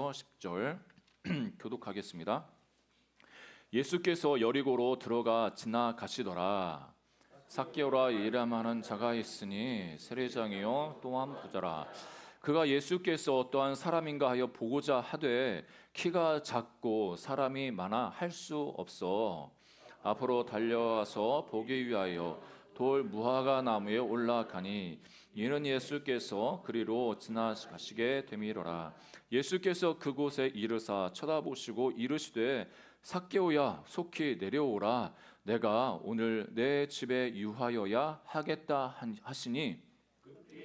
10절 교독하겠습니다. 예수께서 여리고로 들어가 지나가시더라. 삭개오라 이라마는 자가 있으니 세례장이요 또한 부자라. 그가 예수께서 어떠한 사람인가 하여 보고자 하되 키가 작고 사람이 많아 할 수 없어 앞으로 달려와서 보기 위하여 돌 무화과 나무에 올라가니 이는 예수께서 그리로 지나가시게 되미로라. 예수께서 그곳에 이르사 쳐다보시고 이르시되 삭개오야 속히 내려오라. 내가 오늘 내 집에 유하여야 하겠다 하시니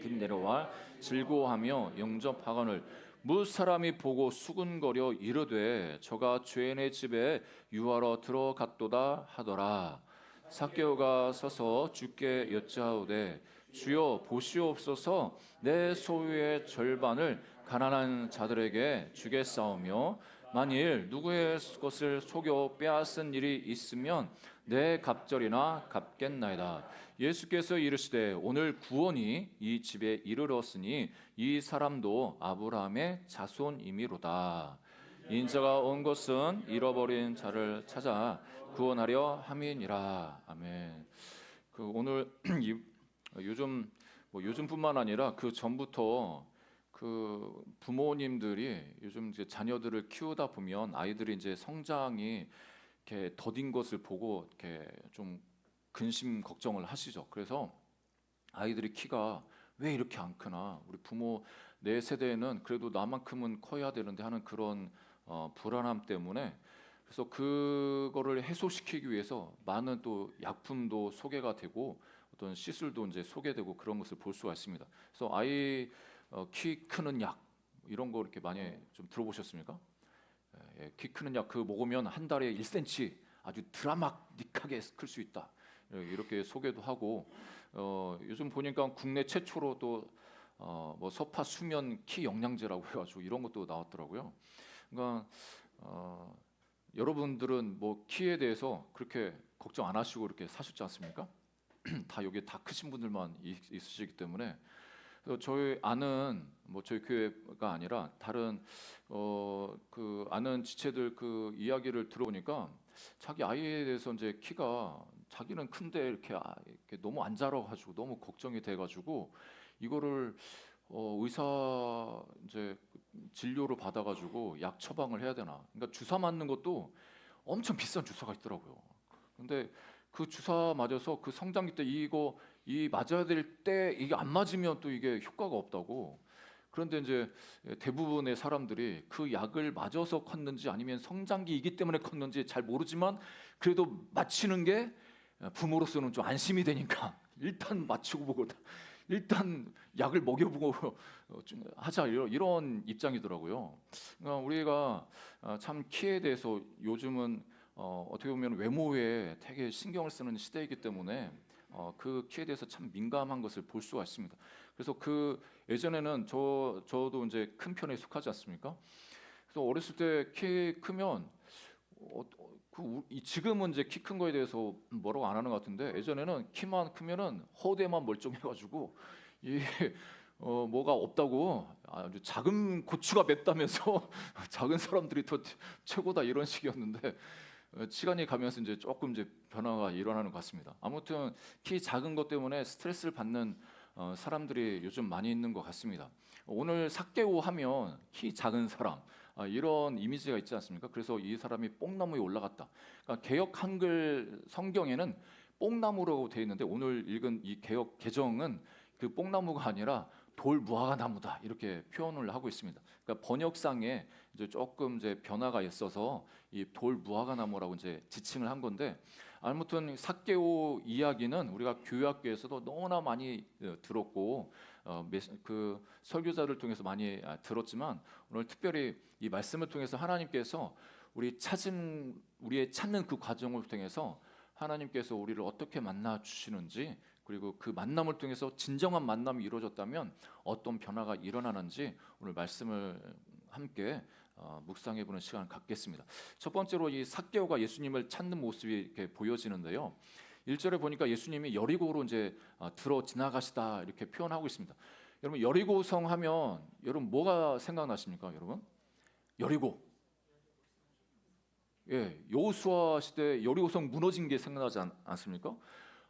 급 내려와 즐거워하며 영접하거늘 뭇 사람이 보고 수군거려 이르되 저가 죄인의 집에 유하러 들어갔도다 하더라. 삭개오가 서서 주께 여짜오되 주여 보시옵소서 내 소유의 절반을 가난한 자들에게 주겠사오며 만일 누구의 것을 속여 빼앗은 일이 있으면 내 갑절이나 갚겠나이다. 예수께서 이르시되 오늘 구원이 이 집에 이르렀으니 이 사람도 아브라함의 자손이미로다. 인자가 온 것은 잃어버린 자를 찾아 구원하려 함이니라. 아멘. 오늘 요즘뿐만 아니라 그 전부터 그 부모님들이 요즘 이제 자녀들을 키우다 보면 아이들이 이제 성장이 이렇게 더딘 것을 보고 이렇게 좀 근심 걱정을 하시죠. 그래서 아이들이 키가 왜 이렇게 안 크나? 우리 부모 내 세대에는 그래도 나만큼은 커야 되는데 하는 그런 불안함 때문에 그래서 그거를 해소시키기 위해서 많은 또 약품도 소개가 되고 어떤 시술도 이제 소개되고 그런 것을 볼 수가 있습니다. 그래서 아이 키 크는 약 이런 거 이렇게 많이 좀 들어보셨습니까? 키 크는 약 그 먹으면 한 달에 1cm 아주 드라마틱하게 클 수 있다. 이렇게 소개도 하고 요즘 보니까 국내 최초로 또 뭐 서파 수면 키 영양제라고 해가지고 이런 것도 나왔더라고요. 그러니까 여러분들은 뭐 키에 대해서 그렇게 걱정 안 하시고 이렇게 사셨지 않습니까? 다 여기 다 크신 분들만 있으시기 때문에 저희 아는 뭐 저희 교회가 아니라 다른 그 아는 지체들 그 이야기를 들어보니까 자기 아이에 대해서 이제 키가 자기는 큰데 이렇게 너무 안 자라가지고 너무 걱정이 돼가지고 이거를 의사 이제 진료를 받아가지고 약 처방을 해야 되나? 그러니까 주사 맞는 것도 엄청 비싼 주사가 있더라고요. 근데 그 주사 맞아서 그 성장기 때 이 맞아야 될 때 이게 안 맞으면 또 이게 효과가 없다고. 그런데 이제 대부분의 사람들이 그 약을 맞아서 컸는지 아니면 성장기이기 때문에 컸는지 잘 모르지만 그래도 맞히는 게 부모로서는 좀 안심이 되니까 일단 맞추고 보고 일단 약을 먹여보고 좀 하자 이런 입장이더라고요. 그러니까 우리가 참 키에 대해서 요즘은 어떻게 보면 외모에 되게 신경을 쓰는 시대이기 때문에 그 키에 대해서 참 민감한 것을 볼 수가 있습니다. 그래서 그 예전에는 저도 이제 큰 편에 속하지 않습니까? 그래서 어렸을 때 키 크면 지금은 이제 키 큰 거에 대해서 뭐라고 안 하는 것 같은데 예전에는 키만 크면은 허대만 멀쩡해가지고 이 뭐가 없다고 아주 작은 고추가 맵다면서 작은 사람들이 더 최고다 이런 식이었는데 시간이 가면서 이제 조금 이제 변화가 일어나는 것 같습니다. 아무튼 키 작은 것 때문에 스트레스를 받는 사람들이 요즘 많이 있는 것 같습니다. 오늘 삭개오 하면 키 작은 사람 이런 이미지가 있지 않습니까? 그래서 이 사람이 뽕나무에 올라갔다. 그러니까 개역 한글 성경에는 뽕나무라고 되어 있는데 오늘 읽은 이 개역 개정은 그 뽕나무가 아니라 돌 무화과 나무다 이렇게 표현을 하고 있습니다. 그러니까 번역상에 이제 조금 이제 변화가 있어서 이 돌 무화과 나무라고 이제 지칭을 한 건데 아무튼 삭개오 이야기는 우리가 교회학교에서도 너무나 많이 들었고 그 설교자를 통해서 많이 들었지만 오늘 특별히 이 말씀을 통해서 하나님께서 우리의 찾는 그 과정을 통해서 하나님께서 우리를 어떻게 만나 주시는지 그리고 그 만남을 통해서 진정한 만남이 이루어졌다면 어떤 변화가 일어나는지 오늘 말씀을 함께 묵상해보는 시간을 갖겠습니다. 첫 번째로 이 삭개오가 예수님을 찾는 모습이 이렇게 보여지는데요. 1절에 보니까 예수님이 여리고로 이제 들어 지나가시다 이렇게 표현하고 있습니다. 여러분 여리고성 하면 여러분 뭐가 생각나십니까, 여러분? 여리고. 예, 여호수아 시대 여리고성 무너진 게 생각나지 않습니까?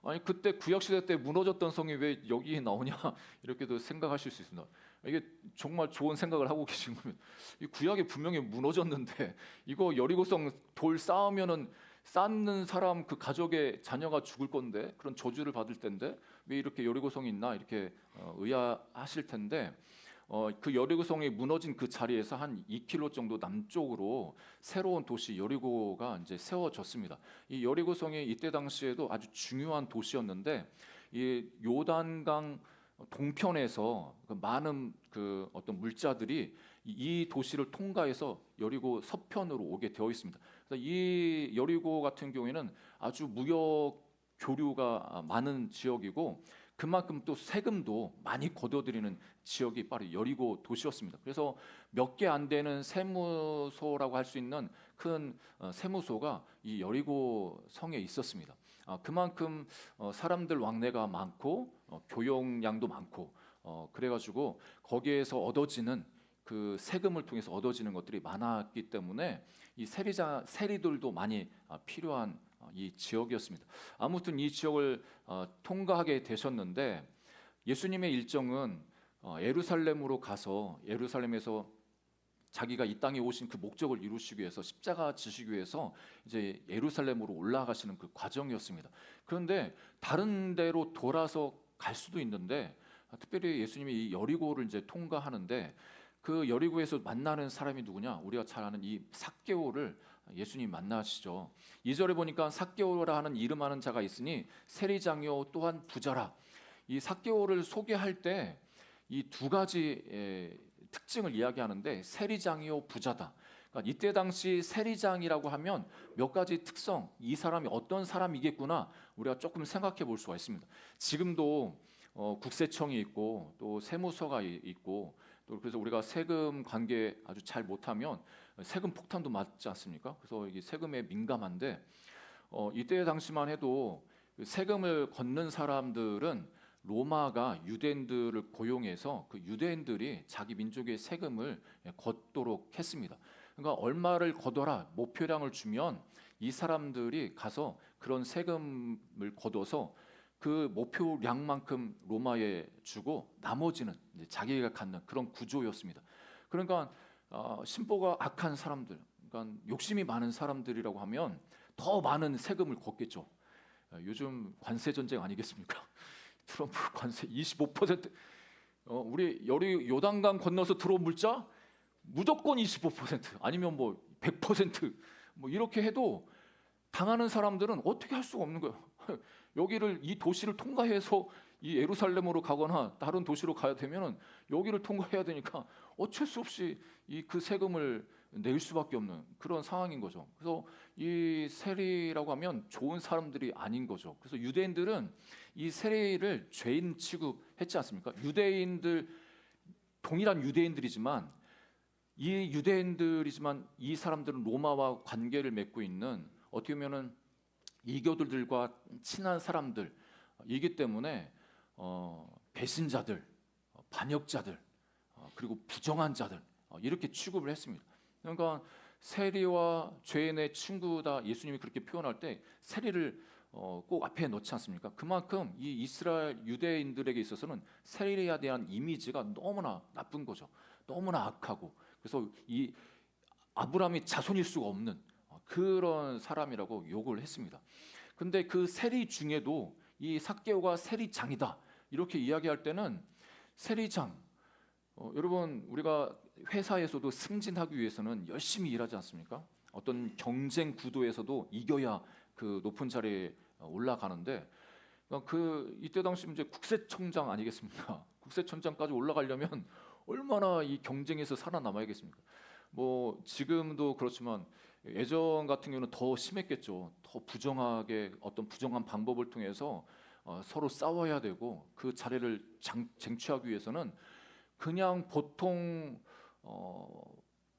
아니 그때 구약 시대 때 무너졌던 성이 왜 여기에 나오냐 이렇게도 생각하실 수 있습니다. 이게 정말 좋은 생각을 하고 계신 거면 이 구약에 분명히 무너졌는데 이거 여리고성 돌 쌓으면은 쌓는 사람 그 가족의 자녀가 죽을 건데 그런 저주를 받을 텐데 왜 이렇게 여리고성이 있나 이렇게 의아하실 텐데 그 여리고성이 무너진 그 자리에서 한 2km 정도 남쪽으로 새로운 도시 여리고가 이제 세워졌습니다. 이 여리고성이 이때 당시에도 아주 중요한 도시였는데 이 요단강 동편에서 그 많은 그 어떤 물자들이 이 도시를 통과해서 여리고 서편으로 오게 되어 있습니다. 그래서 이 여리고 같은 경우에는 아주 무역 교류가 많은 지역이고 그만큼 또 세금도 많이 걷어들이는 지역이 바로 여리고 도시였습니다. 그래서 몇 개 안 되는 세무소라고 할 수 있는 큰 세무소가 이 여리고 성에 있었습니다. 그만큼 사람들 왕래가 많고 교역량도 많고 그래가지고 거기에서 얻어지는 그 세금을 통해서 얻어지는 것들이 많았기 때문에 이 세리들도 많이 필요한 이 지역이었습니다. 아무튼 이 지역을 통과하게 되셨는데 예수님의 일정은 예루살렘으로 가서 예루살렘에서 자기가 이 땅에 오신 그 목적을 이루시기 위해서 십자가 지시기 위해서 이제 예루살렘으로 올라가시는 그 과정이었습니다. 그런데 다른 데로 돌아서 갈 수도 있는데 특별히 예수님이 이 여리고를 이제 통과하는데 그 여리고에서 만나는 사람이 누구냐? 우리가 잘 아는 이 삭개오를 예수님 만나시죠. 2절에 보니까 삭개오라 하는 이름하는 자가 있으니 세리장이요 또한 부자라. 이 삭개오를 소개할 때 이 두 가지 특징을 이야기하는데 세리장이요 부자다. 그러니까 이때 당시 세리장이라고 하면 몇 가지 특성, 이 사람이 어떤 사람이겠구나 우리가 조금 생각해 볼 수가 있습니다. 지금도 국세청이 있고 또 세무서가 있고 또 그래서 우리가 세금 관계 아주 잘 못하면 세금 폭탄도 맞지 않습니까? 그래서 이게 세금에 민감한데 이때 당시만 해도 세금을 걷는 사람들은 로마가 유대인들을 고용해서 그 유대인들이 자기 민족의 세금을 걷도록 했습니다. 그러니까 얼마를 걷어라 목표량을 주면 이 사람들이 가서 그런 세금을 걷어서 그 목표량만큼 로마에 주고 나머지는 이제 자기가 갖는 그런 구조였습니다. 그러니까 심보가 악한 사람들, 그러니까 욕심이 많은 사람들이라고 하면 더 많은 세금을 걷겠죠. 요즘 관세 전쟁 아니겠습니까? 트럼프 관세 25%. 우리 요단강 건너서 들어온 물자 무조건 25% 아니면 뭐 100% 이렇게 해도 당하는 사람들은 어떻게 할 수가 없는 거예요. 여기를 이 도시를 통과해서 이 예루살렘으로 가거나 다른 도시로 가야 되면은 여기를 통과해야 되니까 어쩔 수 없이 그 세금을 낼 수밖에 없는 그런 상황인 거죠. 그래서 이 세리라고 하면 좋은 사람들이 아닌 거죠. 그래서 유대인들은 이 세리를 죄인 취급했지 않습니까? 유대인들 동일한 유대인들이지만 이 사람들은 로마와 관계를 맺고 있는 어떻게 보면은 이교도들과 친한 사람들이기 때문에 배신자들, 반역자들, 그리고 부정한 자들 이렇게 취급을 했습니다. 그러니까 세리와 죄인의 친구다 예수님이 그렇게 표현할 때 세리를 꼭 앞에 넣지 않습니까? 그만큼 이 이스라엘 유대인들에게 있어서는 세리에 대한 이미지가 너무나 나쁜 거죠. 너무나 악하고 그래서 이 아브라함이 자손일 수가 없는 그런 사람이라고 욕을 했습니다. 근데 그 세리 중에도 이 삭개오가 세리장이다 이렇게 이야기할 때는 세리장 여러분 우리가 회사에서도 승진하기 위해서는 열심히 일하지 않습니까? 어떤 경쟁 구도에서도 이겨야 그 높은 자리에 올라가는데 이때 당시 이제 국세청장 아니겠습니까? 국세청장까지 올라가려면 얼마나 이 경쟁에서 살아남아야겠습니까? 뭐 지금도 그렇지만 예전 같은 경우는 더 심했겠죠. 더 부정하게 어떤 부정한 방법을 통해서 서로 싸워야 되고 그 자리를 쟁취하기 위해서는 그냥 보통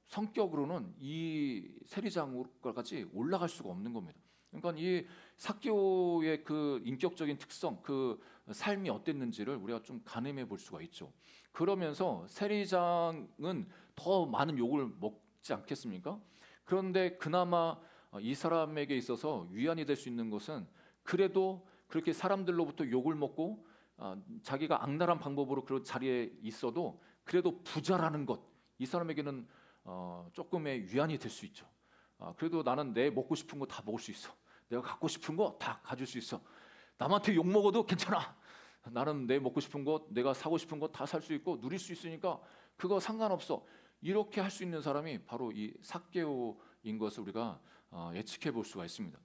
성격으로는 이 세리장까지 올라갈 수가 없는 겁니다. 그러니까 이 삭개오의 그 인격적인 특성, 그 삶이 어땠는지를 우리가 좀 가늠해 볼 수가 있죠. 그러면서 세리장은 더 많은 욕을 있지 않겠습니까? 그런데 그나마 이 사람에게 있어서 위안이 될 수 있는 것은 그래도 그렇게 사람들로부터 욕을 먹고 자기가 악랄한 방법으로 그런 자리에 있어도 그래도 부자라는 것, 이 사람에게는 조금의 위안이 될 수 있죠. 그래도 나는 내 먹고 싶은 거 다 먹을 수 있어. 내가 갖고 싶은 거 다 가질 수 있어. 남한테 욕 먹어도 괜찮아. 나는 내 먹고 싶은 거, 내가 사고 싶은 거 다 살 수 있고 누릴 수 있으니까 그거 상관없어. 이렇게 할 수 있는 사람이 바로 이 삭개오인 것을 우리가 예측해 볼 수가 있습니다.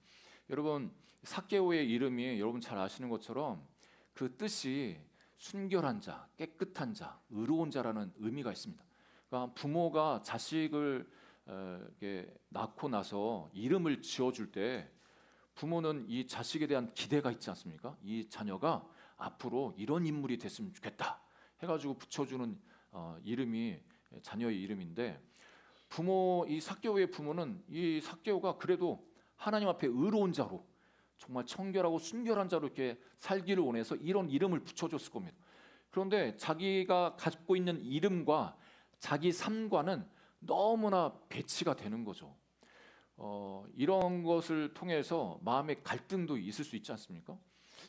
여러분, 삭개오의 이름이 여러분 잘 아시는 것처럼 그 뜻이 순결한 자, 깨끗한 자, 의로운 자라는 의미가 있습니다. 그러니까 부모가 자식을 이렇게 낳고 나서 이름을 지어줄 때 부모는 이 자식에 대한 기대가 있지 않습니까? 이 자녀가 앞으로 이런 인물이 됐으면 좋겠다 해가지고 붙여주는 이름이 자녀의 이름인데, 이 삭개오의 부모는 이 삭개오가 그래도 하나님 앞에 의로운 자로, 정말 청결하고 순결한 자로 이렇게 살기를 원해서 이런 이름을 붙여줬을 겁니다. 그런데 자기가 갖고 있는 이름과 자기 삶과는 너무나 배치가 되는 거죠. 이런 것을 통해서 마음의 갈등도 있을 수 있지 않습니까?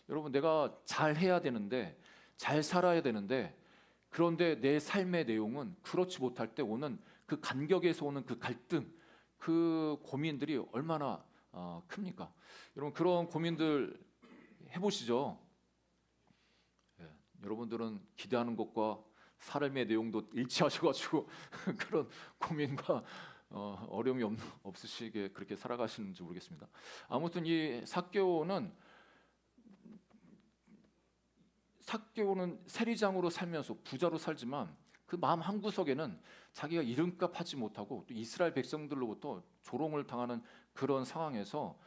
여러분, 내가 잘 해야 되는데, 잘 살아야 되는데, 그런데 내 삶의 내용은 그렇지 못할 때 오는 그 간격에서 오는 그 갈등, 그 고민들이 얼마나 큽니까? 여러분, 그런 고민들 해보시죠. 예, 여러분들은 기대하는 것과 삶의 내용도 일치하셔가지고 그런 고민과 어려움이 없으시게 그렇게 살아가시는지 모르겠습니다. 아무튼 이 삭개오는 세리장으로 살면서 부자로 살지만 그 마음 한구석에는 자기가 이름값 하지 못하고 또 이스라엘 백성들로부터 조롱을 당하는 그런 상황에서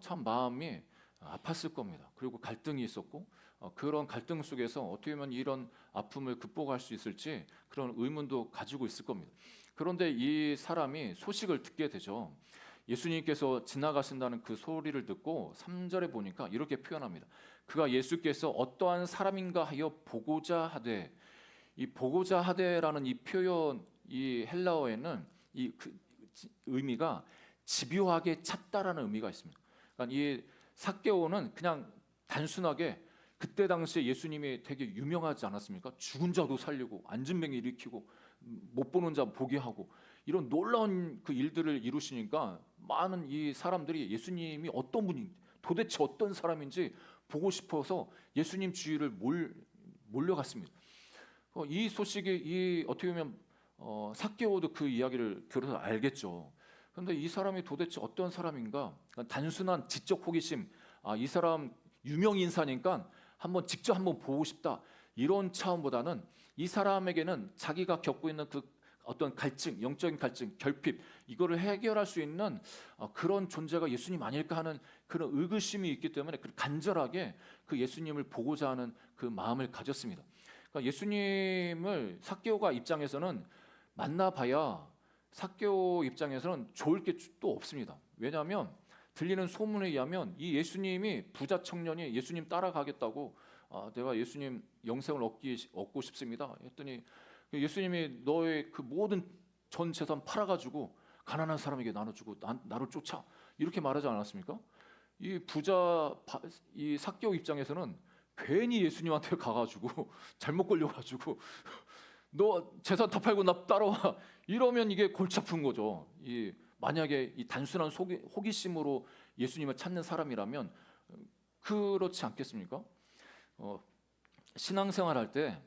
참 마음이 아팠을 겁니다. 그리고 갈등이 있었고 그런 갈등 속에서 어떻게 하면 이런 아픔을 극복할 수 있을지 그런 의문도 가지고 있을 겁니다. 그런데 이 사람이 소식을 듣게 되죠. 예수님께서 지나가신다는 그 소리를 듣고 3절에 보니까 이렇게 표현합니다. 그가 예수께서 어떠한 사람인가 하여 보고자 하되, 이 보고자 하되라는 이 표현, 이 헬라어에는 의미가 집요하게 찾다라는 의미가 있습니다. 그러니까 이 삭개오는 그냥 단순하게 그때 당시에 예수님이 되게 유명하지 않았습니까? 죽은 자도 살리고 안진뱅이 일으키고 못 보는 자 보게 하고 이런 놀라운 그 일들을 이루시니까 많은 이 사람들이 예수님이 어떤 분인지, 도대체 어떤 사람인지 보고 싶어서 예수님 주위를 몰려갔습니다. 이 소식이 어떻게 보면 삭개오도 그 이야기를 들어서 알겠죠. 그런데 이 사람이 도대체 어떤 사람인가? 단순한 지적 호기심, 이 사람 유명 인사니까 직접 한번 보고 싶다, 이런 차원보다는 이 사람에게는 자기가 겪고 있는 그 어떤 갈증, 영적인 갈증, 결핍, 이거를 해결할 수 있는 그런 존재가 예수님 아닐까 하는 그런 의구심이 있기 때문에 간절하게 그 예수님을 보고자 하는 그 마음을 가졌습니다. 그러니까 예수님을 삭개오가 입장에서는 만나봐야 삭개오 입장에서는 좋을 게 또 없습니다. 왜냐하면 들리는 소문에 의하면 이 예수님이 부자 청년이 예수님 따라가겠다고, 내가 예수님 영생을 얻고 싶습니다 했더니 예수님이 너의 그 모든 전 재산 팔아가지고 가난한 사람에게 나눠주고 나를 쫓아, 이렇게 말하지 않았습니까? 이 삭개오 입장에서는 괜히 예수님한테 가가지고 잘못 걸려가지고 너 재산 다 팔고 나 따라와, 이러면 이게 골치 아픈 거죠. 만약에 이 단순한 호기심으로 예수님을 찾는 사람이라면 그렇지 않겠습니까? 신앙생활할 때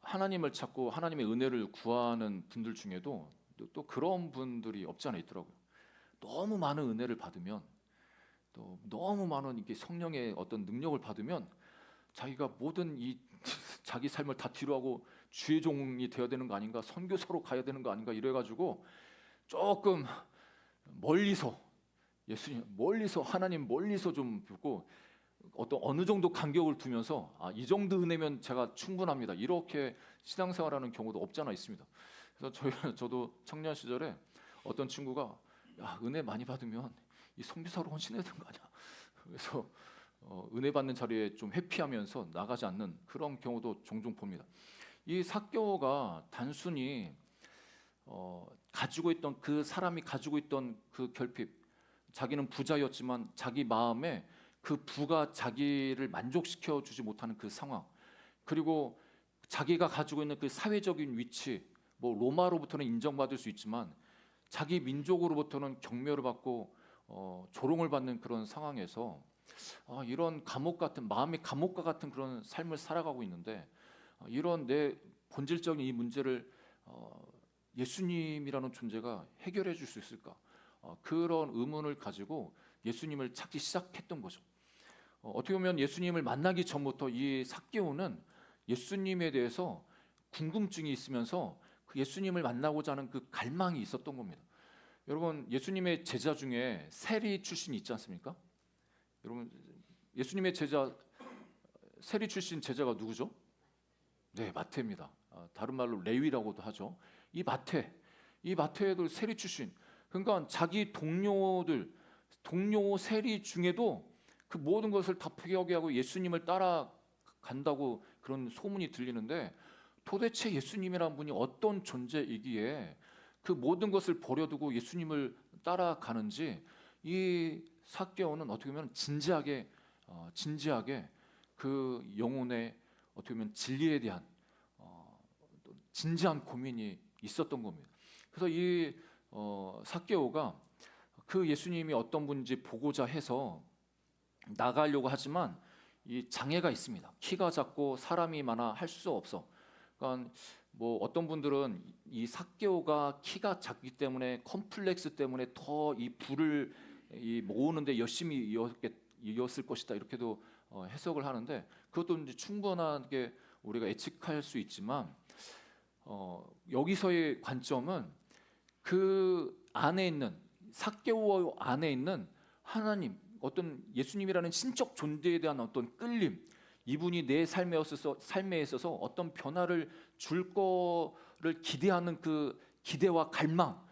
하나님을 찾고 하나님의 은혜를 구하는 분들 중에도 또 그런 분들이 없지 않아 있더라고요. 너무 많은 은혜를 받으면, 또 너무 많은 이렇게 성령의 어떤 능력을 받으면 자기가 모든 자기 삶을 다 뒤로하고 주의 종이 되어야 되는 거 아닌가, 선교사로 가야 되는 거 아닌가, 이래가지고 조금 멀리서 예수님 멀리서, 하나님 멀리서 좀 보고 어느 정도 간격을 두면서 이 정도 은혜면 제가 충분합니다, 이렇게 신앙생활하는 경우도 없지 않아 있습니다. 그래서 저도 청년 시절에 어떤 친구가 은혜 많이 받으면 이 선교사로 헌신해야 되는 거 아니야, 그래서 은혜 받는 자리에 좀 회피하면서 나가지 않는 그런 경우도 종종 봅니다. 이 삭개오가 단순히 가지고 있던 그 사람이 가지고 있던 그 결핍, 자기는 부자였지만 자기 마음에 그 부가 자기를 만족시켜 주지 못하는 그 상황, 그리고 자기가 가지고 있는 그 사회적인 위치, 뭐 로마로부터는 인정받을 수 있지만 자기 민족으로부터는 경멸을 받고 조롱을 받는 그런 상황에서 이런 감옥 같은, 마음의 감옥과 같은 그런 삶을 살아가고 있는데, 이런 내 본질적인 이 문제를 예수님이라는 존재가 해결해 줄 수 있을까? 그런 의문을 가지고 예수님을 찾기 시작했던 거죠. 어떻게 보면 예수님을 만나기 전부터 이 삭개오는 예수님에 대해서 궁금증이 있으면서 그 예수님을 만나고자 하는 그 갈망이 있었던 겁니다. 여러분, 예수님의 제자 중에 세리 출신이 있지 않습니까? 여러분, 예수님의 제자, 세리 출신 제자가 누구죠? 네, 마태입니다. 다른 말로 레위라고도 하죠. 이 마태도 세리 출신. 그러니까 자기 동료 세리 중에도 그 모든 것을 다 포기하고 예수님을 따라간다고 그런 소문이 들리는데, 도대체 예수님이란 분이 어떤 존재이기에 그 모든 것을 버려두고 예수님을 따라가는지, 이 삭개오는 어떻게 보면 진지하게 그 영혼의 어떻게 보면 진리에 대한 진지한 고민이 있었던 겁니다. 그래서 이 삭개오가 그 예수님이 어떤 분인지 보고자 해서 나가려고 하지만 이 장애가 있습니다. 키가 작고 사람이 많아 할 수 없어. 그러니까 뭐 어떤 분들은 이 삭개오가 키가 작기 때문에 컴플렉스 때문에 더 이 불을 모으는데 열심히 이었을 것이다, 이렇게도 해석을 하는데, 그것도 이제 충분하게 우리가 예측할 수 있지만, 여기서의 관점은 그 안에 있는, 삭개오 안에 있는 하나님, 어떤 예수님이라는 신적 존재에 대한 어떤 끌림, 이분이 내 삶에 있어서 어떤 변화를 줄 거를 기대하는 그 기대와 갈망,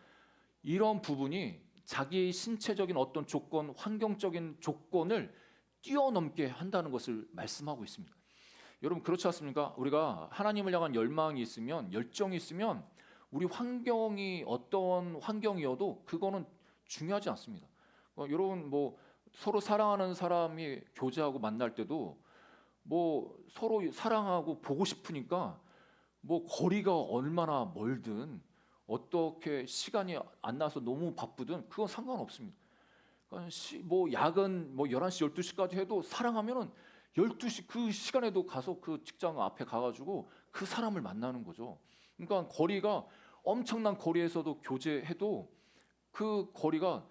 이런 부분이 자기 신체적인 어떤 조건, 환경적인 조건을 뛰어넘게 한다는 것을 말씀하고 있습니다. 여러분, 그렇지 않습니까? 우리가 하나님을 향한 열망이 있으면, 열정이 있으면 우리 환경이 어떤 환경이어도 그거는 중요하지 않습니다. 여러분, 뭐 서로 사랑하는 사람이 교제하고 만날 때도 뭐 서로 사랑하고 보고 싶으니까 뭐 거리가 얼마나 멀든 어떻게 시간이 안 나서 너무 바쁘든 그건 상관없습니다. 그러니까 뭐 야근 뭐 11시 12시까지 해도 사랑하면은 12시 그 시간에도 가서 그 직장 앞에 가가지고 그 사람을 만나는 거죠. 그러니까 거리가 엄청난 거리에서도 교제해도 그 거리가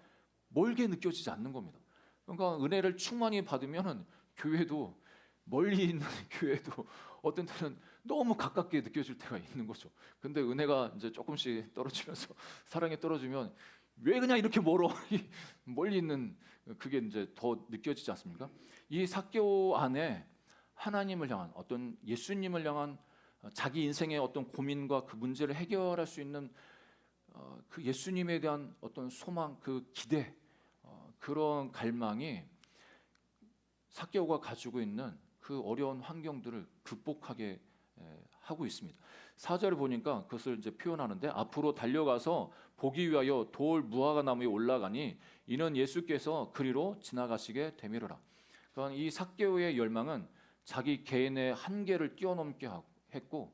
멀게 느껴지지 않는 겁니다. 그러니까 은혜를 충만히 받으면은 교회도, 멀리 있는 교회도 어떤 때는 너무 가깝게 느껴질 때가 있는 거죠. 근데 은혜가 이제 조금씩 떨어지면서 사랑이 떨어지면 왜 그냥 이렇게 멀어? 멀리 있는 그게 이제 더 느껴지지 않습니까? 이 삭개오 안에 하나님을 향한, 어떤 예수님을 향한 자기 인생의 어떤 고민과 그 문제를 해결할 수 있는 그 예수님에 대한 어떤 소망, 그 기대, 그런 갈망이 삭개오가 가지고 있는 그 어려운 환경들을 극복하게 하고 있습니다. 4절을 보니까 그것을 이제 표현하는데, 앞으로 달려가서 보기 위하여 돌 무화과 나무에 올라가니 이는 예수께서 그리로 지나가시게 되미로라. 그러니까 이 삭개오의 열망은 자기 개인의 한계를 뛰어넘게 했고,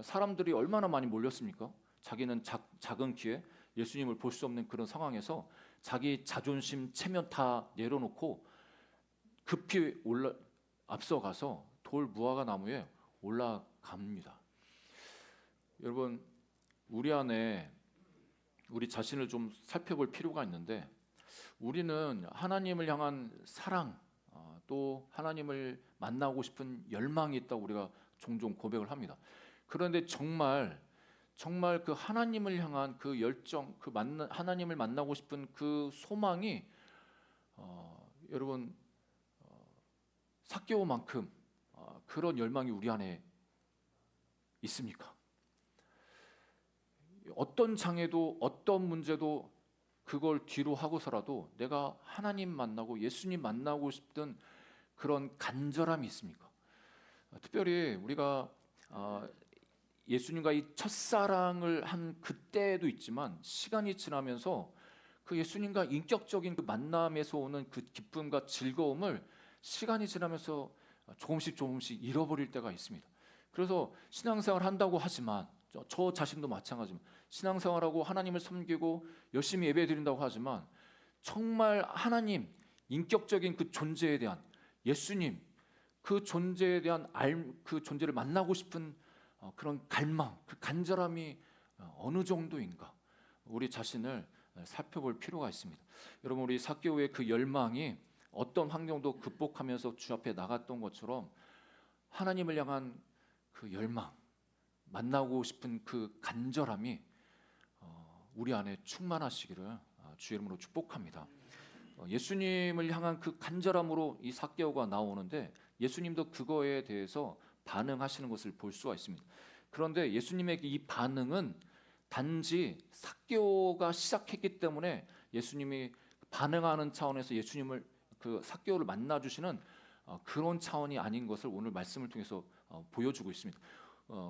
사람들이 얼마나 많이 몰렸습니까? 자기는 작은 키에 예수님을 볼 수 없는 그런 상황에서 자기 자존심, 체면 다 내려놓고 급히 앞서가서 돌 무화과 나무에 올라갑니다. 여러분, 우리 안에 우리 자신을 좀 살펴볼 필요가 있는데, 우리는 하나님을 향한 사랑, 또 하나님을 만나고 싶은 열망이 있다고 우리가 종종 고백을 합니다. 그런데 정말 그 하나님을 향한 그 열정, 하나님을 만나고 싶은 그 소망이 여러분 삭개오만큼 그런 열망이 우리 안에 있습니까? 어떤 장애도 어떤 문제도 그걸 뒤로 하고서라도 내가 하나님 만나고 예수님 만나고 싶던 그런 간절함이 있습니까? 특별히 우리가 예수님과 이 첫사랑을 한 그때도 있지만 시간이 지나면서 그 예수님과 인격적인 그 만남에서 오는 그 기쁨과 즐거움을 시간이 지나면서 조금씩 잃어버릴 때가 있습니다. 그래서 신앙생활 한다고 하지만 저 자신도 마찬가지입니다. 신앙생활하고 하나님을 섬기고 열심히 예배드린다고 하지만 정말 하나님 인격적인 그 존재에 대한 예수님 그 존재에 대한 그 존재를 만나고 싶은 그런 갈망, 그 간절함이 어느 정도인가 우리 자신을 살펴볼 필요가 있습니다. 여러분 우리 삭개오의 그 열망이 어떤 환경도 극복하면서 주 앞에 나갔던 것처럼 하나님을 향한 그 열망, 만나고 싶은 그 간절함이 우리 안에 충만하시기를 주 이름으로 축복합니다. 예수님을 향한 그 간절함으로 이 삭개오가 나오는데 예수님도 그거에 대해서 반응하시는 것을 볼 수가 있습니다. 그런데 예수님의 이 반응은 단지 삭개오가 시작했기 때문에 예수님이 반응하는 차원에서 예수님을 그 삭개오를 만나 주시는 그런 차원이 아닌 것을 오늘 말씀을 통해서 보여주고 있습니다.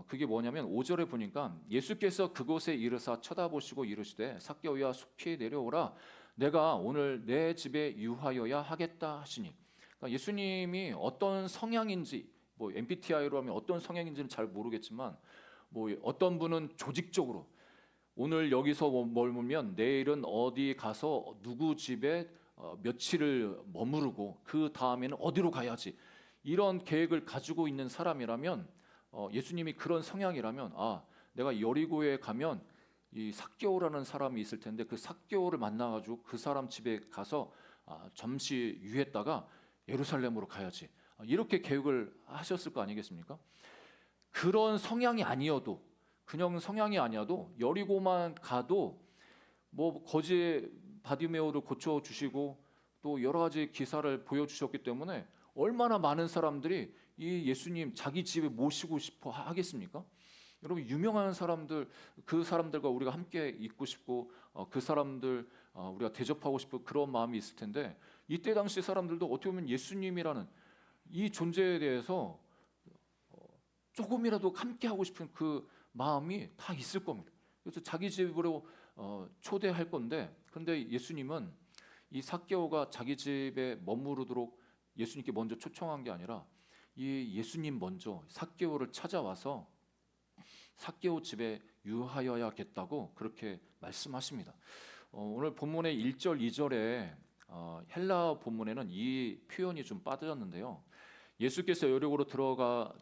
그게 뭐냐면 5절에 보니까 예수께서 그곳에 이르사 쳐다보시고 이르시되 삭개오야 속히 내려오라 내가 오늘 내 집에 유하여야 하겠다 하시니 그러니까 예수님이 어떤 성향인지 뭐 MBTI로 하면 어떤 성향인지는 잘 모르겠지만 뭐 어떤 분은 조직적으로 오늘 여기서 머물면 내일은 어디 가서 누구 집에 며칠을 머무르고 그 다음에는 어디로 가야지 이런 계획을 가지고 있는 사람이라면 예수님이 그런 성향이라면 내가 여리고에 가면 이 삭개오라는 사람이 있을 텐데 그 삭개오를 만나가지고 그 사람 집에 가서 잠시 유했다가 예루살렘으로 가야지 이렇게 계획을 하셨을 거 아니겠습니까? 그런 성향이 아니어도 그냥 성향이 아니어도 여리고만 가도 뭐 거지 바디메오를 고쳐 주시고 또 여러 가지 기사를 보여주셨기 때문에 얼마나 많은 사람들이 이 예수님 자기 집에 모시고 싶어 하겠습니까? 여러분 유명한 사람들 그 사람들과 우리가 함께 있고 싶고 그 사람들 우리가 대접하고 싶고 그런 마음이 있을 텐데 이때 당시 사람들도 어떻게 보면 예수님이라는 이 존재에 대해서 조금이라도 함께 하고 싶은 그 마음이 다 있을 겁니다. 그래서 자기 집으로 초대할 건데 그런데 예수님은 이 삭개오가 자기 집에 머무르도록 예수님께 먼저 초청한 게 아니라 이 예수님 먼저 삭개오를 찾아와서 삭개오 집에 유하여야겠다고 그렇게 말씀하십니다. 오늘 본문의 1절, 2절에 헬라 본문에는 이 표현이 좀 빠졌는데요. 예수께서 여리고로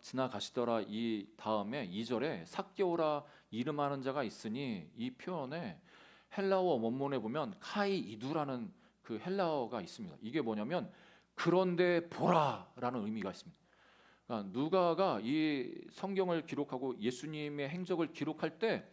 지나가시더라 이 다음에 2절에 삭개오라 이름하는 자가 있으니 이 표현에 헬라어 원문에 보면 카이이두라는 그 헬라어가 있습니다. 이게 뭐냐면 그런데 보라라는 의미가 있습니다. 그러니까 누가가 이 성경을 기록하고 예수님의 행적을 기록할 때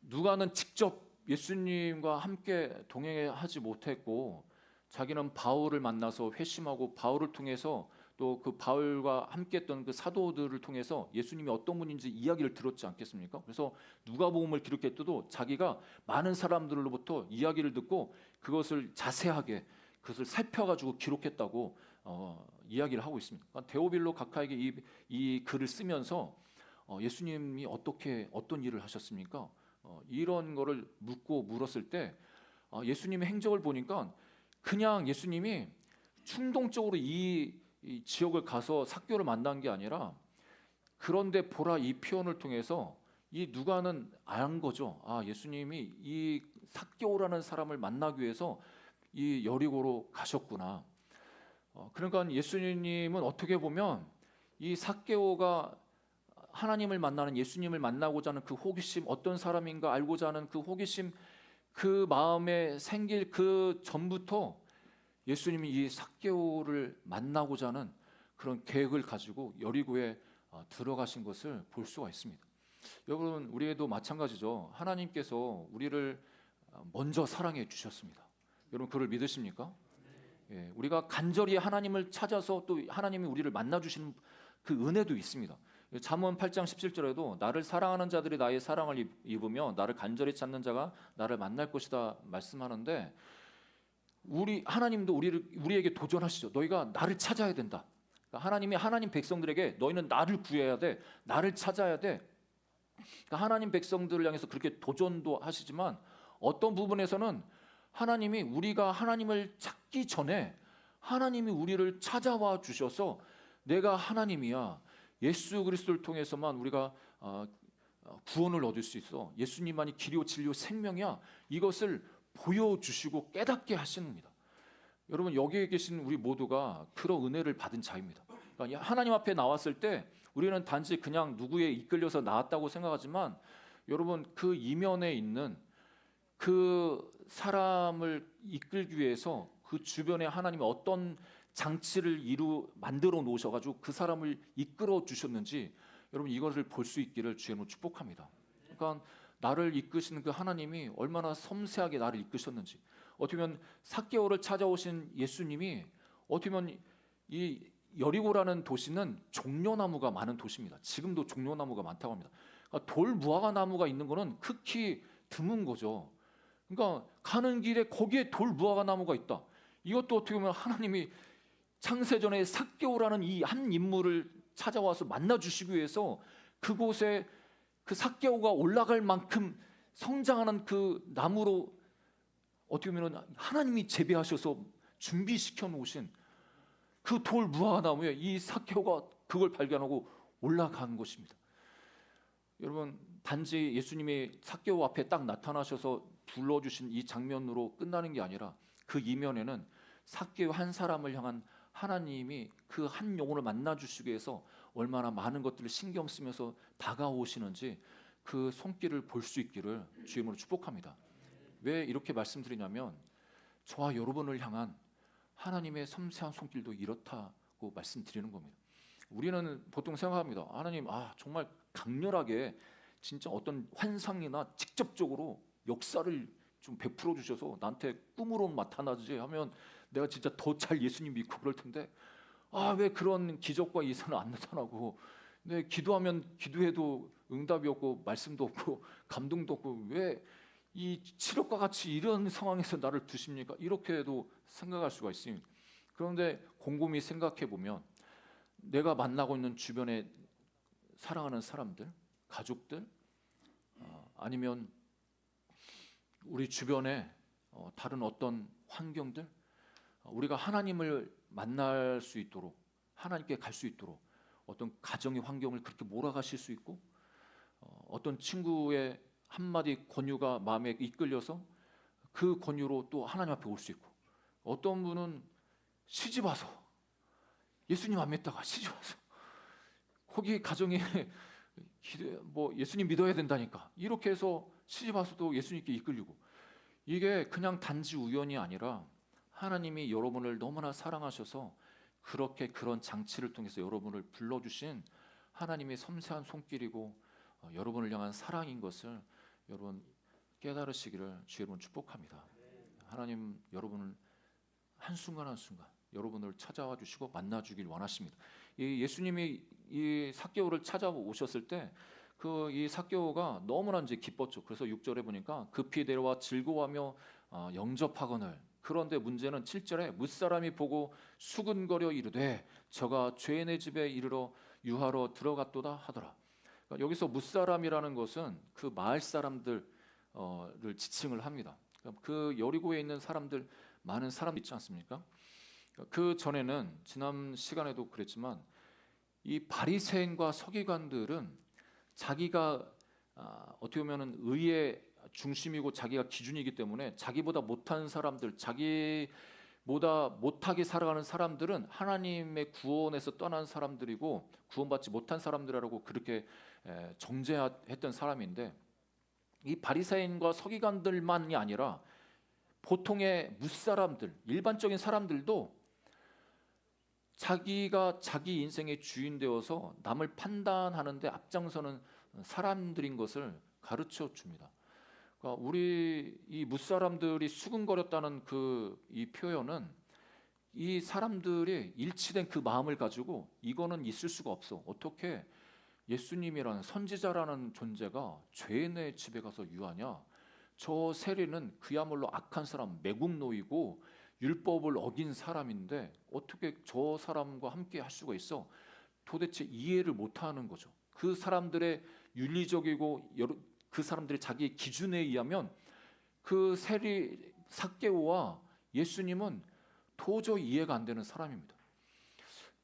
누가는 직접 예수님과 함께 동행하지 못했고 자기는 바울을 만나서 회심하고 바울을 통해서 또 그 바울과 함께했던 그 사도들을 통해서 예수님이 어떤 분인지 이야기를 들었지 않겠습니까? 그래서 누가복음을 기록할 때도 자기가 많은 사람들로부터 이야기를 듣고 그것을 자세하게 그것을 살펴가지고 기록했다고 이야기를 하고 있습니다. 그러니까 데오빌로 각하에게 이 글을 쓰면서 예수님이 어떤 일을 하셨습니까? 이런 거를 물었을 때 예수님의 행적을 보니까 그냥 예수님이 충동적으로 이 지역을 가서 삭개오를 만난 게 아니라 그런데 보라 이 표현을 통해서 이 누가는 안 거죠. 예수님이 이 삭개오라는 사람을 만나기 위해서 이 여리고로 가셨구나. 그러니까 예수님은 어떻게 보면 이 삭개오가 하나님을 만나는 예수님을 만나고자 하는 그 호기심 어떤 사람인가 알고자 하는 그 호기심 그 마음에 생길 그 전부터 예수님이 이 삭개오를 만나고자 하는 그런 계획을 가지고 여리고에 들어가신 것을 볼 수가 있습니다. 여러분 우리에도 마찬가지죠. 하나님께서 우리를 먼저 사랑해 주셨습니다. 여러분 그걸 믿으십니까? 예, 우리가 간절히 하나님을 찾아서 또 하나님이 우리를 만나 주시는 그 은혜도 있습니다. 잠언 8장 17절에도 나를 사랑하는 자들이 나의 사랑을 입으며 나를 간절히 찾는 자가 나를 만날 것이다 말씀하는데 하나님도 우리에게 도전하시죠. 너희가 나를 찾아야 된다. 그러니까 하나님이 하나님 백성들에게 너희는 나를 구해야 돼, 나를 찾아야 돼. 그러니까 하나님 백성들을 향해서 그렇게 도전도 하시지만 어떤 부분에서는 하나님이 우리가 하나님을 찾기 전에 하나님이 우리를 찾아와 주셔서 내가 하나님이야. 예수 그리스도를 통해서만 우리가 구원을 얻을 수 있어. 예수님만이 길이요 진리요 생명이야. 이것을 보여주시고 깨닫게 하시는 겁니다. 여러분 여기에 계신 우리 모두가 그런 은혜를 받은 자입니다. 그러니까 하나님 앞에 나왔을 때 우리는 단지 그냥 누구에 이끌려서 나왔다고 생각하지만 여러분 그 이면에 있는 그 사람을 이끌기 위해서 그 주변에 하나님이 어떤 장치를 만들어 놓으셔가지고 그 사람을 이끌어 주셨는지 여러분 이것을 볼 수 있기를 주님으로 축복합니다. 그러니까 나를 이끄시는 그 하나님이 얼마나 섬세하게 나를 이끄셨는지, 어떻게 보면 삭개오를 찾아오신 예수님이 어떻게 보면 이 여리고라는 도시는 종려나무가 많은 도시입니다. 지금도 종려나무가 많다고 합니다. 그러니까 돌 무화과 나무가 있는 거는 극히 드문 거죠. 그러니까 가는 길에 거기에 돌 무화과 나무가 있다. 이것도 어떻게 보면 하나님이 창세전에 삭개오라는 이 한 인물을 찾아와서 만나 주시기 위해서 그곳에 그 삭개오가 올라갈 만큼 성장하는 그 나무로 어떻게 보면 하나님이 재배하셔서 준비시켜 놓으신 그 돌 무화과 나무에 이 삭개오가 그걸 발견하고 올라가는 것입니다. 여러분 단지 예수님이 삭개오 앞에 딱 나타나셔서 불러주신 이 장면으로 끝나는 게 아니라 그 이면에는 삭개오 한 사람을 향한 하나님이 그 한 영혼을 만나 주시기 위해서 얼마나 많은 것들을 신경 쓰면서 다가오시는지 그 손길을 볼 수 있기를 주님으로 축복합니다. 왜 이렇게 말씀드리냐면 저와 여러분을 향한 하나님의 섬세한 손길도 이렇다고 말씀드리는 겁니다. 우리는 보통 생각합니다. 하나님 정말 강렬하게 진짜 어떤 환상이나 직접적으로 역사를 좀 베풀어 주셔서 나한테 꿈으로 나타나지 하면 내가 진짜 더 잘 예수님 믿고 그럴 텐데 왜 그런 기적과 이사는 안 나타나고 기도하면 기도해도 응답이 없고 말씀도 없고 감동도 없고 왜 이 치력과 같이 이런 상황에서 나를 두십니까? 이렇게도 생각할 수가 있습니다. 그런데 곰곰이 생각해 보면 내가 만나고 있는 주변에 사랑하는 사람들, 가족들, 아니면 우리 주변에 다른 어떤 환경들, 우리가 하나님을 만날 수 있도록 하나님께 갈 수 있도록 어떤 가정의 환경을 그렇게 몰아가실 수 있고 어떤 친구의 한마디 권유가 마음에 이끌려서 그 권유로 또 하나님 앞에 올 수 있고 어떤 분은 시집 와서 예수님 안 믿다가 시집 와서 거기 가정에 예수님 믿어야 된다니까 이렇게 해서 시집 와서도 예수님께 이끌리고 이게 그냥 단지 우연이 아니라 하나님이 여러분을 너무나 사랑하셔서 그렇게 그런 장치를 통해서 여러분을 불러주신 하나님의 섬세한 손길이고 여러분을 향한 사랑인 것을 여러분 깨달으시기를 주의 이름으로 축복합니다. 하나님 여러분을 한순간 한순간 여러분을 찾아와 주시고 만나 주길 원하십니다. 이 예수님이 이 삭개오를 찾아오셨을 때 그 이 삭개오가 너무나 이제 기뻤죠. 그래서 6절에 보니까 급히 내려와 즐거워하며 영접하거늘. 그런데 문제는 7절에 무사람이 보고 수근거려 이르되 저가 죄인의 집에 이르러 유하러 들어갔도다 하더라. 그러니까 여기서 무사람이라는 것은 그 마을 사람들을 지칭을 합니다. 그러니까 그 여리고에 있는 사람들 많은 사람 있지 않습니까? 그 전에는 지난 시간에도 그랬지만 이 바리새인과 서기관들은 자기가 어떻게 보면은 의의 중심이고 자기가 기준이기 때문에 자기보다 못한 사람들, 자기보다 못하게 살아가는 사람들은 하나님의 구원에서 떠난 사람들이고 구원받지 못한 사람들이라고 그렇게 정죄했던 사람인데 이 바리새인과 서기관들만이 아니라 보통의 무사람들, 일반적인 사람들도 자기가 자기 인생의 주인 되어서 남을 판단하는데 앞장서는 사람들인 것을 가르쳐 줍니다. 그러니까 우리 이 무사람들이 수근거렸다는 이 표현은 이 사람들이 일치된 그 마음을 가지고 이거는 있을 수가 없어. 어떻게 예수님이라는 선지자라는 존재가 죄인의 집에 가서 유하냐? 저 세리는 그야말로 악한 사람, 매국노이고 율법을 어긴 사람인데 어떻게 저 사람과 함께 할 수가 있어? 도대체 이해를 못하는 거죠. 그 사람들의 윤리적이고 그 사람들의 자기의 기준에 의하면 그 세리 삭개오와 예수님은 도저히 이해가 안 되는 사람입니다.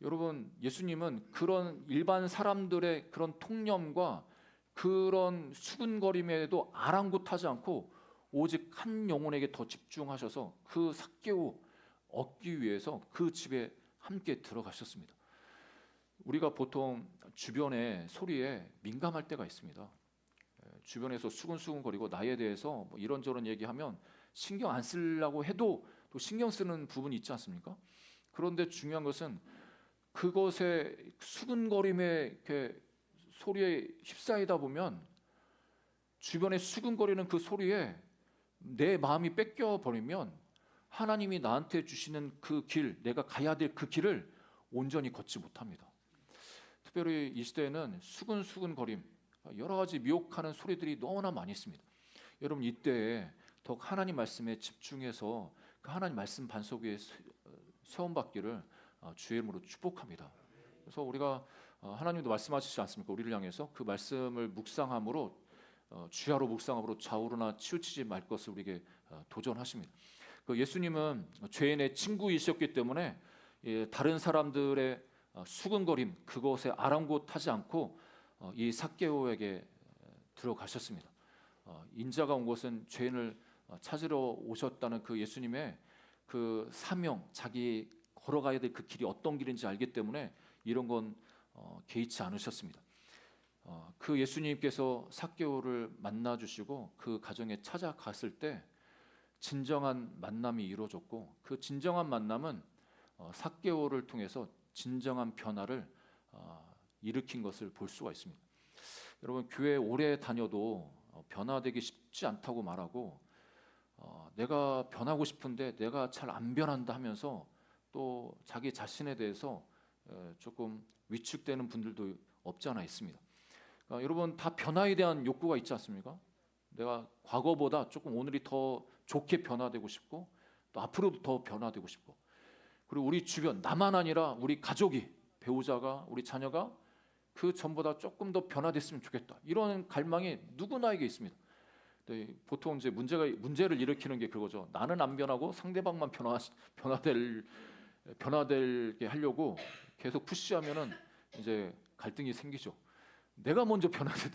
여러분, 예수님은 그런 일반 사람들의 그런 통념과 그런 수군거림에도 아랑곳하지 않고 오직 한 영혼에게 더 집중하셔서 그 삭개오 얻기 위해서 그 집에 함께 들어가셨습니다. 우리가 보통 주변의 소리에 민감할 때가 있습니다. 주변에서 수근수근거리고 나에 대해서 뭐 이런저런 얘기하면 신경 안 쓰려고 해도 또 신경 쓰는 부분이 있지 않습니까? 그런데 중요한 것은 그것에 수근거림에 이렇게 소리에 휩싸이다 보면 주변에 수근거리는 그 소리에 내 마음이 뺏겨 버리면 하나님이 나한테 주시는 그 길, 내가 가야 될 그 길을 온전히 걷지 못합니다. 특별히 이 시대에는 수근수근거림, 여러 가지 미혹하는 소리들이 너무나 많이 있습니다. 여러분, 이때에 더욱 하나님 말씀에 집중해서 그 하나님 말씀 반석 위에 세움받기를 주의 이름으로 축복합니다. 그래서 우리가 하나님도 말씀하시지 않습니까? 우리를 향해서 그 말씀을 묵상함으로 주야로 묵상함으로 좌우로나 치우치지 말 것을 우리에게 도전하십니다. 그 예수님은 죄인의 친구이셨기 때문에 다른 사람들의 수근거림 그것에 아랑곳하지 않고 이 삭개오에게 들어가셨습니다. 인자가 온 것은 죄인을 찾으러 오셨다는 그 예수님의 그 사명, 자기 걸어가야 될 그 길이 어떤 길인지 알기 때문에 이런 건 개의치 않으셨습니다. 그 예수님께서 삭개오를 만나 주시고 그 가정에 찾아갔을 때 진정한 만남이 이루어졌고 그 진정한 만남은 삭개오를 통해서 진정한 변화를 일으킨 것을 볼 수가 있습니다. 여러분, 교회 오래 다녀도 변화되기 쉽지 않다고 말하고 내가 변하고 싶은데 내가 잘 안 변한다 하면서 또 자기 자신에 대해서 조금 위축되는 분들도 없지 않아 있습니다. 여러분, 다 변화에 대한 욕구가 있지 않습니까? 내가 과거보다 조금 오늘이 더 좋게 변화되고 싶고 또 앞으로도 더 변화되고 싶고 그리고 우리 주변 나만 아니라 우리 가족이 배우자가 우리 자녀가 그 전보다 조금 더 변화됐으면 좋겠다 이런 갈망이 누구나에게 있습니다. 보통 이제 문제를 일으키는 게 그거죠. 나는 안 변하고 상대방만 변화되게 하려고 계속 푸시하면은 이제 갈등이 생기죠. 내가 먼저 변화돼,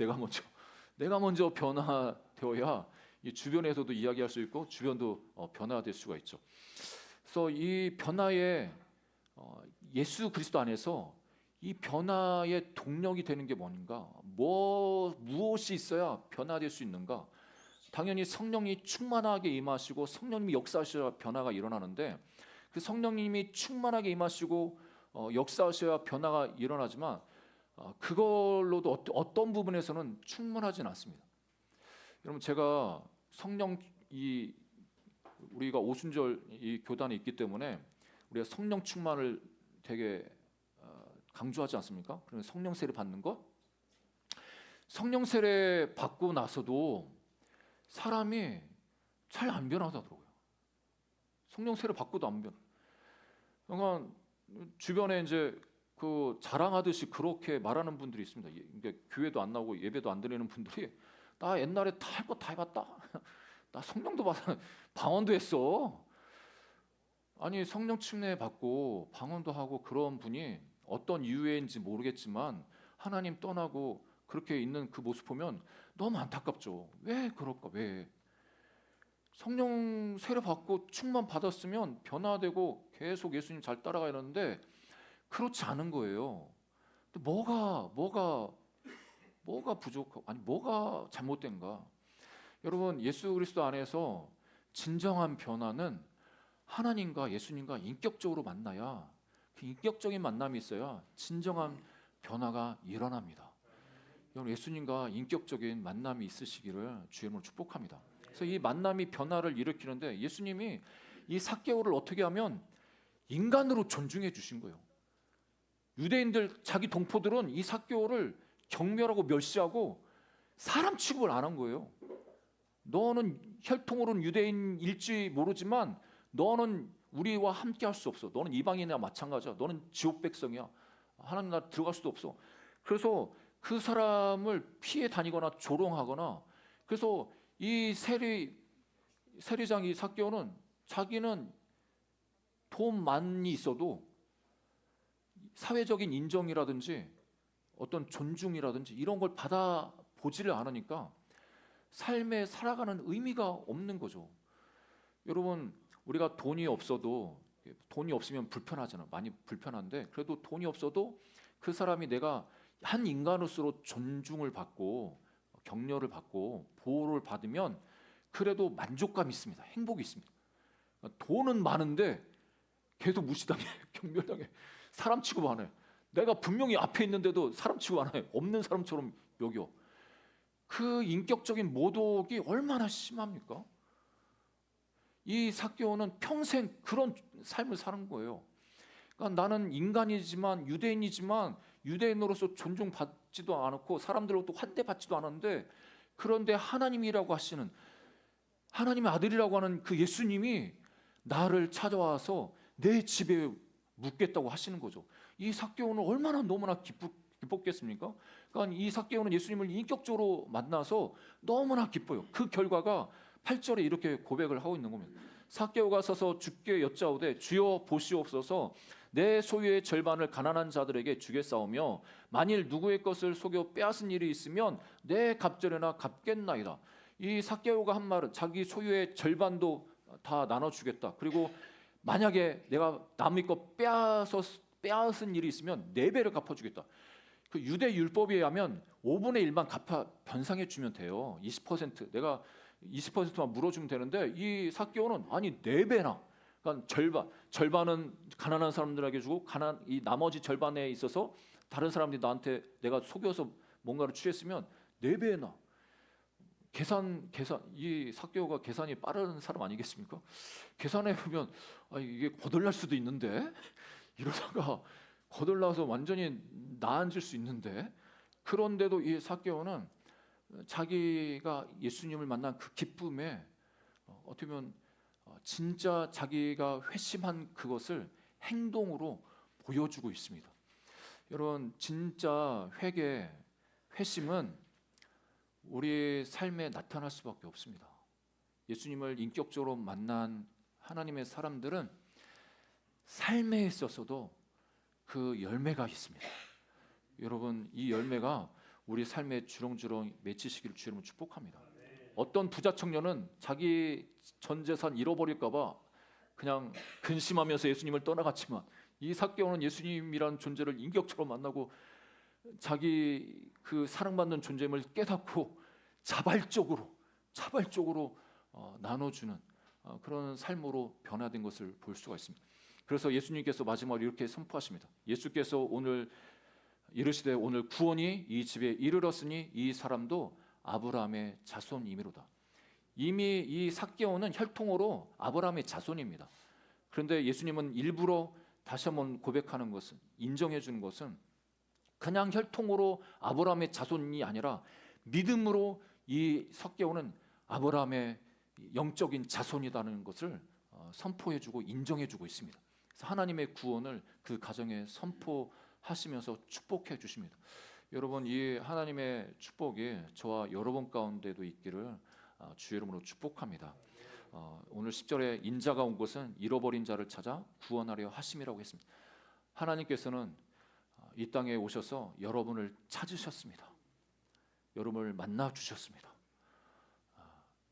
내가 먼저 변화되어야 이 주변에서도 이야기할 수 있고 주변도 변화될 수가 있죠. 그래서 이 변화에 예수 그리스도 안에서 이 변화의 동력이 되는 게 뭔가, 무엇이 있어야 변화될 수 있는가? 당연히 성령이 충만하게 임하시고 성령님이 역사하셔야 변화가 일어나는데 그 성령님이 충만하게 임하시고 역사하셔야 변화가 일어나지만 그걸로도 어떤 부분에서는 충분하진 않습니다. 여러분, 제가 우리가 오순절 이 교단에 있기 때문에 우리가 성령 충만을 되게 강조하지 않습니까? 그러면 성령 세례 받는 것, 성령 세례 받고 나서도 사람이 잘 안 변하더라고요. 성령 세례 받고도 안 변. 그러니까 주변에 이제 그 자랑하듯이 그렇게 말하는 분들이 있습니다. 그러니까 교회도 안 나오고 예배도 안 드리는 분들이 나 옛날에 다 할 거 다 해봤다. 나 성령도 받아, 방언도 했어. 아니, 성령 침례 받고 방언도 하고 그런 분이 어떤 이유인지 모르겠지만 하나님 떠나고 그렇게 있는 그 모습 보면 너무 안타깝죠. 왜 그럴까? 왜? 성령 세례 받고 충만 받았으면 변화되고 계속 예수님 잘 따라가야 하는데 그렇지 않은 거예요. 뭐가 부족하고 아니 뭐가 잘못된가? 여러분, 예수 그리스도 안에서 진정한 변화는 하나님과 예수님과 인격적으로 만나야, 그 인격적인 만남이 있어야 진정한 변화가 일어납니다. 여러분, 예수님과 인격적인 만남이 있으시기를 주의 이름으로 축복합니다. 그래서 이 만남이 변화를 일으키는데 예수님이 이 삭개오를 어떻게 하면 인간으로 존중해 주신 거예요. 유대인들, 자기 동포들은 이 삭개오를 경멸하고 멸시하고 사람 취급을 안 한 거예요. 너는 혈통으로는 유대인일지 모르지만 너는 우리와 함께 할 수 없어. 너는 이방인이나 마찬가지야. 너는 지옥 백성이야. 하나님 나라 들어갈 수도 없어. 그래서 그 사람을 피해 다니거나 조롱하거나, 그래서 이 세리장 이 삭개오는 자기는 돈 많이 있어도 사회적인 인정이라든지 어떤 존중이라든지 이런 걸 받아보지를 않으니까 삶에 살아가는 의미가 없는 거죠. 여러분, 우리가 돈이 없으면 불편하잖아. 많이 불편한데, 그래도 돈이 없어도 그 사람이 내가 한 인간으로서 존중을 받고 격려를 받고 보호를 받으면 그래도 만족감이 있습니다. 행복이 있습니다. 돈은 많은데 계속 무시당해, 경멸당해, 사람 취급 안 해. 내가 분명히 앞에 있는데도 사람 취급 안 해. 없는 사람처럼 여겨. 그 인격적인 모독이 얼마나 심합니까? 이 삭개오는 평생 그런 삶을 사는 거예요. 그러니까 나는 인간이지만, 유대인이지만 유대인으로서 존중받지도 않고 사람들로부터 환대받지도 않았는데, 그런데 하나님이라고 하시는, 하나님의 아들이라고 하는 그 예수님이 나를 찾아와서 내 집에 묵겠다고 하시는 거죠. 이 삭개오는 얼마나 너무나 기뻤겠습니까? 그러니까 이 삭개오는 예수님을 인격적으로 만나서 너무나 기뻐요. 그 결과가 8절에 이렇게 고백을 하고 있는 겁니다. 삭개오가 서서 주께 여짜오되 주여 보시옵소서, 내 소유의 절반을 가난한 자들에게 주겠사오며 만일 누구의 것을 속여 빼앗은 일이 있으면 내 갑절에나 갚겠나이다. 이 삭개오가 한 말은 자기 소유의 절반도 다 나눠주겠다. 그리고 만약에 내가 남의 것 빼앗은 일이 있으면 4배를 갚아주겠다. 그 유대 율법에 의하면 5분의 1만 변상해 주면 돼요. 20% 내가 20%만 물어주면 되는데, 이 삭개오는 아니 4배나, 그러니까 절반은 가난한 사람들에게 주고 이 나머지 절반에 있어서 다른 사람들이 나한테 내가 속여서 뭔가를 취했으면 4배나 계산 이 삭개오가 계산이 빠른 사람 아니겠습니까? 계산해 보면 이게 거덜날 수도 있는데, 이러다가 거덜나서 완전히 나앉을 수 있는데, 그런데도 이 삭개오는 자기가 예수님을 만난 그 기쁨에 어떻게 보면 진짜 자기가 회심한 그것을 행동으로 보여주고 있습니다. 여러분, 진짜 회심은 우리 삶에 나타날 수밖에 없습니다. 예수님을 인격적으로 만난 하나님의 사람들은 삶에 있어서도 그 열매가 있습니다. 여러분, 이 열매가 우리 삶에 주렁주렁 맺히시기를 주님을 축복합니다. 어떤 부자 청년은 자기 전 재산 잃어버릴까 봐 그냥 근심하면서 예수님을 떠나갔지만, 이 삭개오는 예수님이라는 존재를 인격적으로 만나고 자기 그 사랑받는 존재임을 깨닫고 자발적으로 나눠주는 그런 삶으로 변화된 것을 볼 수가 있습니다. 그래서 예수님께서 마지막으로 이렇게 선포하십니다. 예수께서 오늘 이르시되 오늘 구원이 이 집에 이르렀으니 이 사람도 아브라함의 자손이미로다. 이미 이 삭개오는 혈통으로 아브라함의 자손입니다. 그런데 예수님은 일부러 다시 한번 고백하는 것은, 인정해 주는 것은 그냥 혈통으로 아브라함의 자손이 아니라 믿음으로 이 삭개오는 아브라함의 영적인 자손이라는 것을 선포해 주고 인정해 주고 있습니다. 그래서 하나님의 구원을 그 가정에 선포하시면서 축복해 주십니다. 여러분, 이 하나님의 축복이 저와 여러분 가운데도 있기를 주의 이름으로 축복합니다. 오늘 10절에 인자가 온 것은 잃어버린 자를 찾아 구원하려 하심이라고 했습니다. 하나님께서는 이 땅에 오셔서 여러분을 찾으셨습니다. 여러분을 만나 주셨습니다.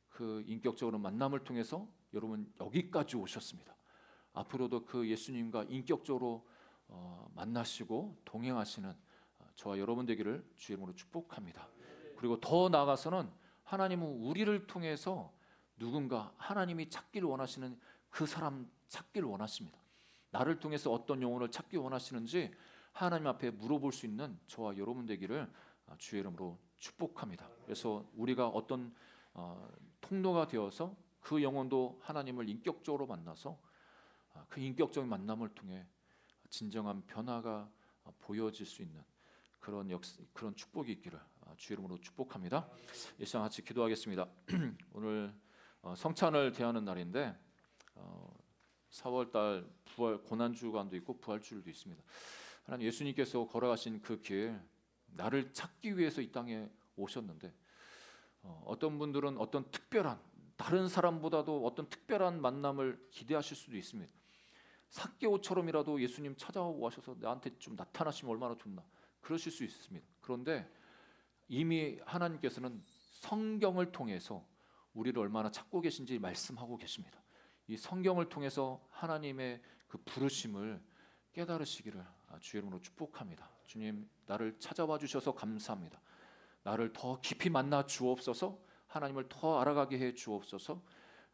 그 인격적으로 만남을 통해서 여러분 여기까지 오셨습니다. 앞으로도 그 예수님과 인격적으로 만나시고 동행하시는 저와 여러분 되기를 주의 이름으로 축복합니다. 그리고 더 나아가서는 하나님은 우리를 통해서 누군가 하나님이 찾기를 원하시는 그 사람 찾기를 원하십니다. 나를 통해서 어떤 영혼을 찾기 원하시는지 하나님 앞에 물어볼 수 있는 저와 여러분 되기를 주의 이름으로 축복합니다. 그래서 우리가 어떤 통로가 되어서 그 영혼도 하나님을 인격적으로 만나서 그 인격적인 만남을 통해 진정한 변화가 보여질 수 있는 그런 축복이 있기를 주의 이름으로 축복합니다. 이 시간 같이 기도하겠습니다. 오늘 성찬을 대하는 날인데 4월달 부활 고난주간도 있고 부활주일도 있습니다. 하나님 예수님께서 걸어가신 그 길, 나를 찾기 위해서 이 땅에 오셨는데 어떤 분들은 어떤 특별한 다른 사람보다도 어떤 특별한 만남을 기대하실 수도 있습니다. 삭개오처럼이라도 예수님 찾아오고 하셔서 나한테 좀 나타나시면 얼마나 좋나 그러실 수 있습니다. 그런데 이미 하나님께서는 성경을 통해서 우리를 얼마나 찾고 계신지 말씀하고 계십니다. 이 성경을 통해서 하나님의 그 부르심을 깨달으시기를 주의 이름으로 축복합니다. 주님, 나를 찾아와 주셔서 감사합니다. 나를 더 깊이 만나 주옵소서. 하나님을 더 알아가게 해 주옵소서.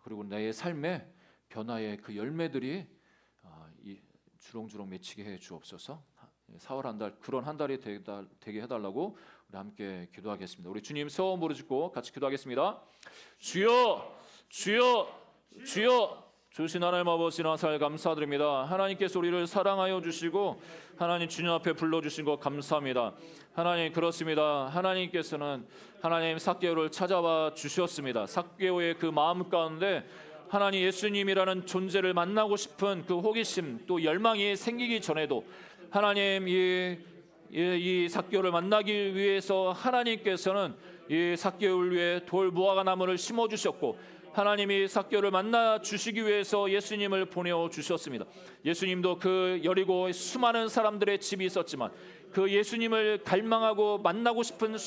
그리고 내 삶의 변화의 그 열매들이 주렁주렁 맺히게 해 주옵소서. 4월 한 달 그런 한 달이 되게 해달라고 우리 함께 기도하겠습니다. 우리 주님 서 무릎 꿇고 같이 기도하겠습니다. 주여, 주여, 주여. 주신 하나님 아버지 나살 감사드립니다. 하나님께서 우리를 사랑하여 주시고 하나님 주님 앞에 불러주신 것 감사합니다. 하나님 그렇습니다. 하나님께서는 하나님 삭개오를 찾아와 주셨습니다. 삭개오의 그 마음 가운데 하나님 예수님이라는 존재를 만나고 싶은 그 호기심 또 열망이 생기기 전에도 하나님 이 삭개오를 만나기 위해서 하나님께서는 이 삭개오를 위해 돌 무화과 나무를 심어 주셨고 하나님이 삭개오를 만나 주시기 위해서 예수님을 보내어 주셨습니다. 예수님도 그 여리고 수많은 사람들의 집이 있었지만 그 예수님을 갈망하고 만나고 싶은